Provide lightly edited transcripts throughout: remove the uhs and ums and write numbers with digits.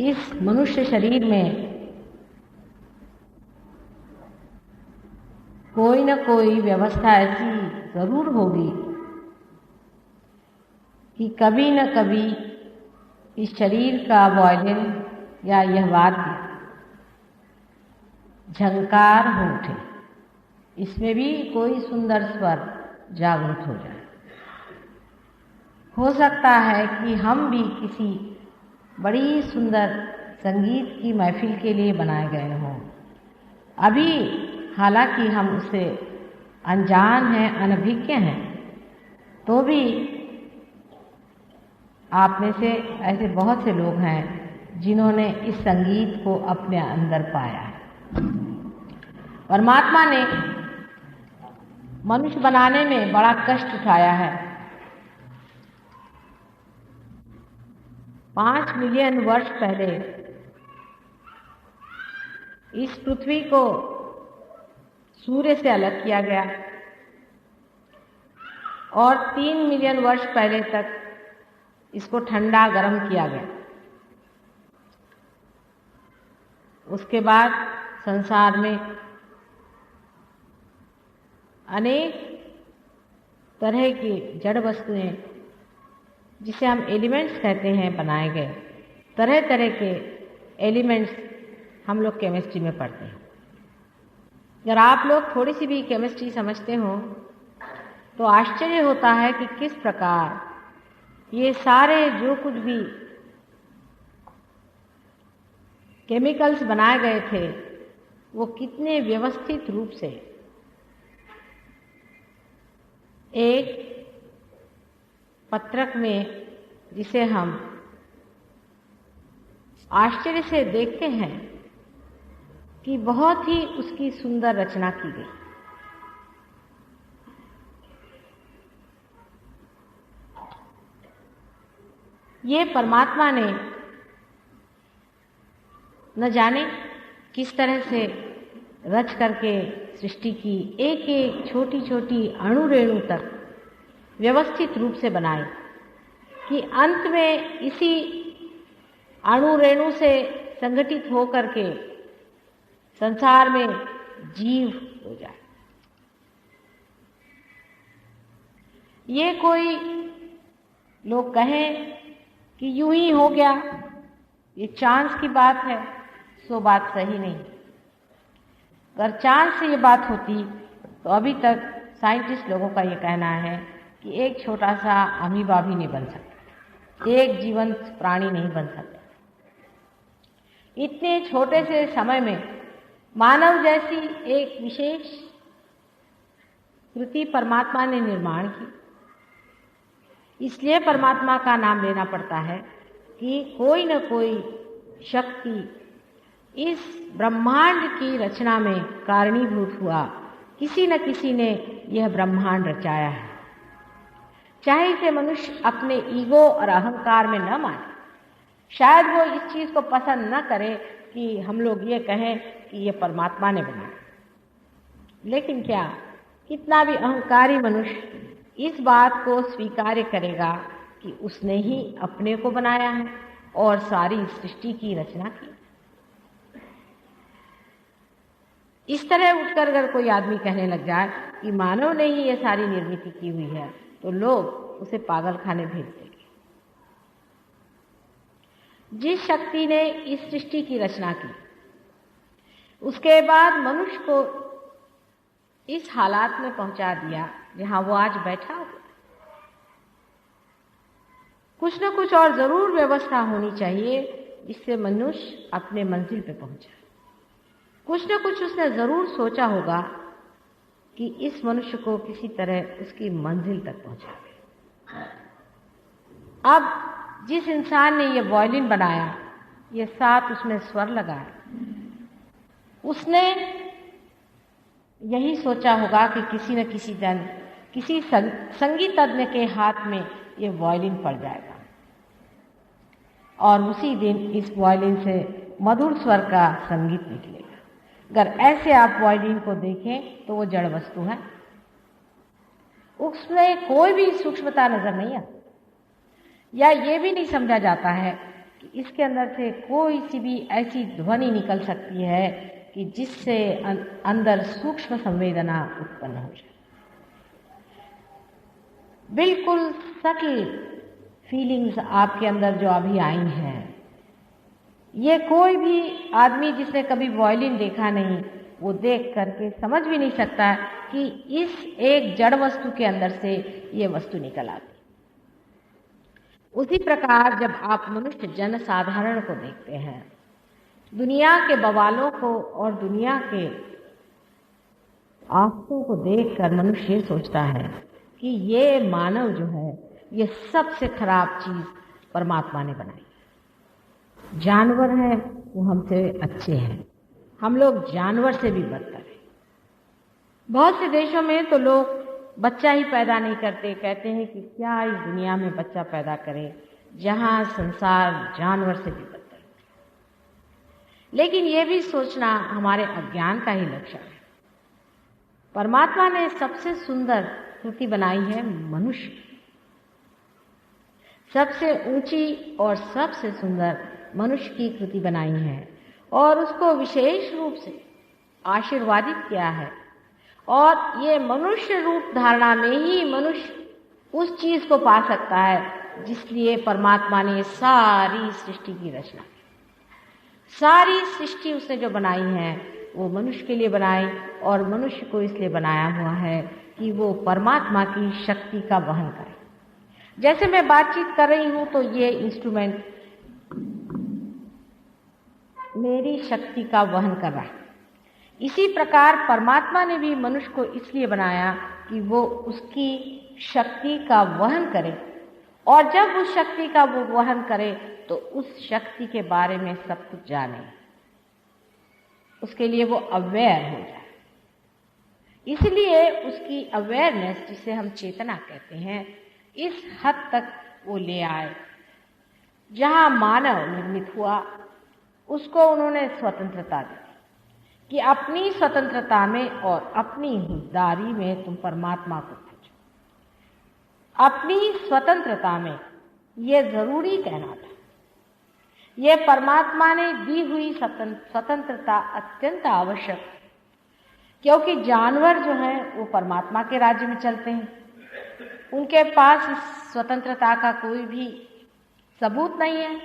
इस मनुष्य शरीर में कोई न कोई व्यवस्था ऐसी जरूर होगी कि कभी न कभी इस शरीर का वायलिन या यह वाद्य झंकार हो उठे, इसमें भी कोई सुंदर स्वर जागृत हो जाए। हो सकता है कि हम भी किसी बड़ी सुंदर संगीत की महफिल के लिए बनाए गए हों। अभी हालांकि हम उससे अनजान हैं, अनभिज्ञ हैं, तो भी आप में से ऐसे बहुत से लोग हैं जिन्होंने इस संगीत को अपने अंदर पाया है। परमात्मा ने मनुष्य बनाने में बड़ा कष्ट उठाया है। 5 मिलियन वर्ष पहले इस पृथ्वी को सूर्य से अलग किया गया और 3 मिलियन वर्ष पहले तक इसको ठंडा गर्म किया गया। उसके बाद संसार में अनेक तरह की जड़ वस्तुएं, जिसे हम एलिमेंट्स कहते हैं, बनाए गए। तरह तरह के एलिमेंट्स हम लोग केमिस्ट्री में पढ़ते हैं। अगर आप लोग थोड़ी सी भी केमिस्ट्री समझते हो तो आश्चर्य होता है कि किस प्रकार ये सारे जो कुछ भी केमिकल्स बनाए गए थे वो कितने व्यवस्थित रूप से एक पत्रक में, जिसे हम आश्चर्य से देखते हैं कि बहुत ही उसकी सुंदर रचना की गई। ये परमात्मा ने न जाने किस तरह से रच करके सृष्टि की, एक एक छोटी छोटी अणु रेणु तक व्यवस्थित रूप से बनाई कि अंत में इसी अणु रेणु से संगठित होकर के संसार में जीव हो जाए। ये कोई लोग कहें कि यूं ही हो गया, ये चांस की बात है, सो बात सही नहीं। अगर चांस से ये बात होती तो अभी तक साइंटिस्ट लोगों का ये कहना है कि एक छोटा सा अमीबा भी नहीं बन सकता, एक जीवंत प्राणी नहीं बन सकता। इतने छोटे से समय में मानव जैसी एक विशेष कृति परमात्मा ने निर्माण की। इसलिए परमात्मा का नाम लेना पड़ता है कि कोई न कोई शक्ति इस ब्रह्मांड की रचना में कारणीभूत हुआ। किसी न किसी ने यह ब्रह्मांड रचाया है। चाहे इसे मनुष्य अपने ईगो और अहंकार में न माने, शायद वो इस चीज को पसंद न करे कि हम लोग ये कहें कि ये परमात्मा ने बनाया, लेकिन क्या कितना भी अहंकारी मनुष्य इस बात को स्वीकार करेगा कि उसने ही अपने को बनाया है और सारी सृष्टि की रचना की। इस तरह उठकर अगर कोई आदमी कहने लग जाए कि मानव ने ही ये सारी निर्मित की हुई है, तो लोग उसे पागल खाने भेज देंगे। जिस शक्ति ने इस सृष्टि की रचना की, उसके बाद मनुष्य को इस हालात में पहुंचा दिया जहां वो आज बैठा हुआ। कुछ न कुछ और जरूर व्यवस्था होनी चाहिए जिससे मनुष्य अपने मंजिल पे पहुंचे। कुछ न कुछ उसने जरूर सोचा होगा कि इस मनुष्य को किसी तरह उसकी मंजिल तक पहुंचा। अब जिस इंसान ने ये वायलिन बनाया, ये 7 उसमें स्वर लगाए, उसने यही सोचा होगा कि किसी न किसी दिन किसी संगीतज्ञ के हाथ में ये वायलिन पड़ जाएगा और उसी दिन इस वायलिन से मधुर स्वर का संगीत निकलेगा। अगर ऐसे आप वायलिन को देखें तो वो जड़ वस्तु है, उसमें कोई भी सूक्ष्मता नजर नहीं आती, या ये भी नहीं समझा जाता है कि इसके अंदर से कोई सी भी ऐसी ध्वनि निकल सकती है कि जिससे अंदर सूक्ष्म संवेदना उत्पन्न हो जाए। बिल्कुल सटल फीलिंग्स आपके अंदर जो अभी आई हैं, ये कोई भी आदमी जिसने कभी वायलिन देखा नहीं, वो देख करके समझ भी नहीं सकता कि इस एक जड़ वस्तु के अंदर से ये वस्तु निकल आती। उसी प्रकार जब आप मनुष्य जन साधारण को देखते हैं, दुनिया के बवालों को और दुनिया के आफतों को देखकर मनुष्य सोचता है कि ये मानव जो है, ये सबसे खराब चीज परमात्मा ने बनाई। जानवर हैं वो हमसे अच्छे हैं, हम लोग जानवर से भी बदतर हैं। बहुत से देशों में तो लोग बच्चा ही पैदा नहीं करते, कहते हैं कि क्या इस दुनिया में बच्चा पैदा करें जहां संसार जानवर से भी बदतर है। लेकिन ये भी सोचना हमारे अज्ञान का ही लक्षण है। परमात्मा ने सबसे सुंदर कृति बनाई है मनुष्य, सबसे ऊंची और सबसे सुंदर मनुष्य की कृति बनाई है और उसको विशेष रूप से आशीर्वादित किया है। और ये मनुष्य रूप धारणा में ही मनुष्य उस चीज को पा सकता है जिसलिए परमात्मा ने सारी सृष्टि की रचना की। सारी सृष्टि उसने जो बनाई है वो मनुष्य के लिए बनाई, और मनुष्य को इसलिए बनाया हुआ है कि वो परमात्मा की शक्ति का वहन करे। जैसे मैं बातचीत कर रही हूं तो ये इंस्ट्रूमेंट मेरी शक्ति का वहन कर रहा है। इसी प्रकार परमात्मा ने भी मनुष्य को इसलिए बनाया कि वो उसकी शक्ति का वहन करे, और जब उस शक्ति का वो वहन करे तो उस शक्ति के बारे में सब कुछ जाने, उसके लिए वो अवेयर हो जाए। इसलिए उसकी अवेयरनेस, जिसे हम चेतना कहते हैं, इस हद तक वो ले आए जहां मानव निर्मित हुआ उसको उन्होंने स्वतंत्रता दी कि अपनी स्वतंत्रता में और अपनी हुद्दारी में तुम परमात्मा को खोजो। अपनी स्वतंत्रता में ये जरूरी कहना था। ये परमात्मा ने दी हुई स्वतंत्रता अत्यंत आवश्यक, क्योंकि जानवर जो हैं वो परमात्मा के राज्य में चलते हैं, उनके पास इस स्वतंत्रता का कोई भी सबूत नहीं है,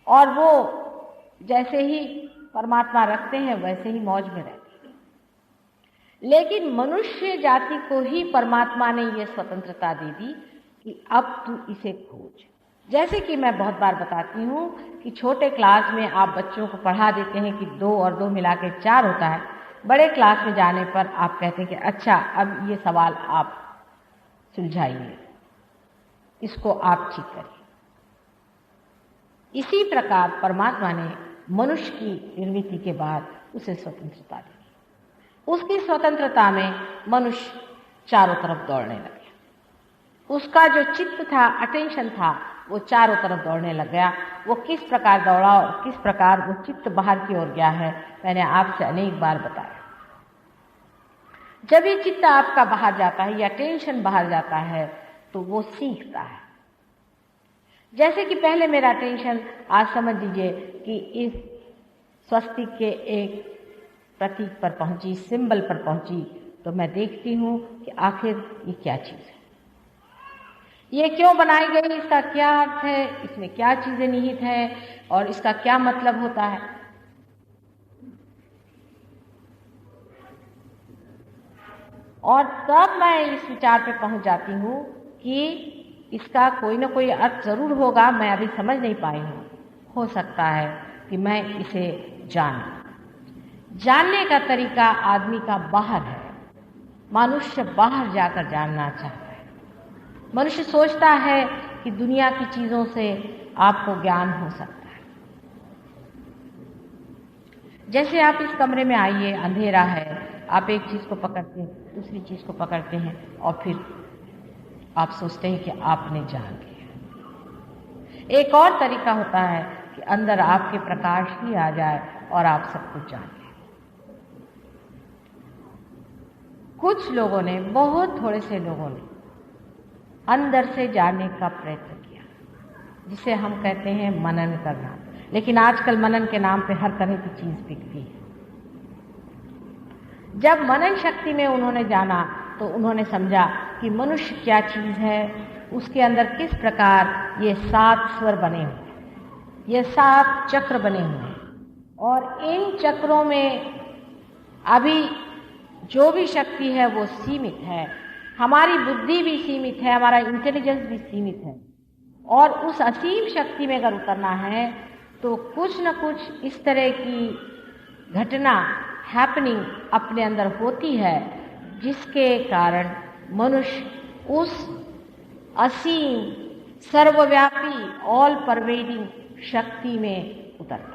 और वो जैसे ही परमात्मा रखते हैं वैसे ही मौज में रहते हैं। लेकिन मनुष्य जाति को ही परमात्मा ने ये स्वतंत्रता दे दी कि अब तू इसे खोज। जैसे कि मैं बहुत बार बताती हूँ कि छोटे क्लास में आप बच्चों को पढ़ा देते हैं कि 2 और 2 मिला के 4 होता है। बड़े क्लास में जाने पर आप कहते हैं कि अच्छा अब ये सवाल आप सुलझाइए, इसको आप ठीक करिए। इसी प्रकार परमात्मा ने मनुष्य की निर्मिति के बाद उसे स्वतंत्रता दी। उसकी स्वतंत्रता में मनुष्य चारों तरफ दौड़ने लग गया। उसका जो चित्त था, अटेंशन था, वो चारों तरफ दौड़ने लग गया। वो किस प्रकार दौड़ा और किस प्रकार वो चित्त बाहर की ओर गया है, मैंने आपसे अनेक बार बताया। जब ये चित्त आपका बाहर जाता है या टेंशन बाहर जाता है तो वो सीखता है। जैसे कि पहले मेरा टेंशन, आज समझ लीजिए कि इस स्वस्तिक के एक प्रतीक पर पहुंची, सिंबल पर पहुंची, तो मैं देखती हूँ कि आखिर ये क्या चीज़ है, ये क्यों बनाई गई, इसका क्या अर्थ है, इसमें क्या चीज़ें निहित हैं और इसका क्या मतलब होता है। और तब मैं इस विचार पे पहुंच जाती हूँ कि इसका कोई ना कोई अर्थ जरूर होगा, मैं अभी समझ नहीं पाई हूँ। हो सकता है कि मैं इसे जानूं। जानने का तरीका आदमी का बाहर है। मनुष्य बाहर जाकर जानना चाहता है। मनुष्य सोचता है कि दुनिया की चीजों से आपको ज्ञान हो सकता है। जैसे आप इस कमरे में आइए, अंधेरा है, आप एक चीज को पकड़ते हैं, दूसरी चीज को पकड़ते हैं, और फिर आप सोचते हैं कि आपने जान लिया। एक और तरीका होता है कि अंदर आपके प्रकाश ही आ जाए और आप सब कुछ जान लें। कुछ लोगों ने, बहुत थोड़े से लोगों ने अंदर से जानने का प्रयत्न किया, जिसे हम कहते हैं मनन करना। लेकिन आजकल मनन के नाम पे हर तरह की चीज बिकती है। जब मनन शक्ति में उन्होंने जाना तो उन्होंने समझा कि मनुष्य क्या चीज है, उसके अंदर किस प्रकार ये 7 स्वर बने हुए, ये 7 चक्र बने हुए हैं, और इन चक्रों में अभी जो भी शक्ति है वो सीमित है। हमारी बुद्धि भी सीमित है, हमारा इंटेलिजेंस भी सीमित है, और उस असीम शक्ति में अगर उतरना है तो कुछ न कुछ इस तरह की घटना हैपनिंग अपने अंदर होती है, जिसके कारण मनुष्य उस असीम सर्वव्यापी ऑल परवेडिंग शक्ति में उतरता है।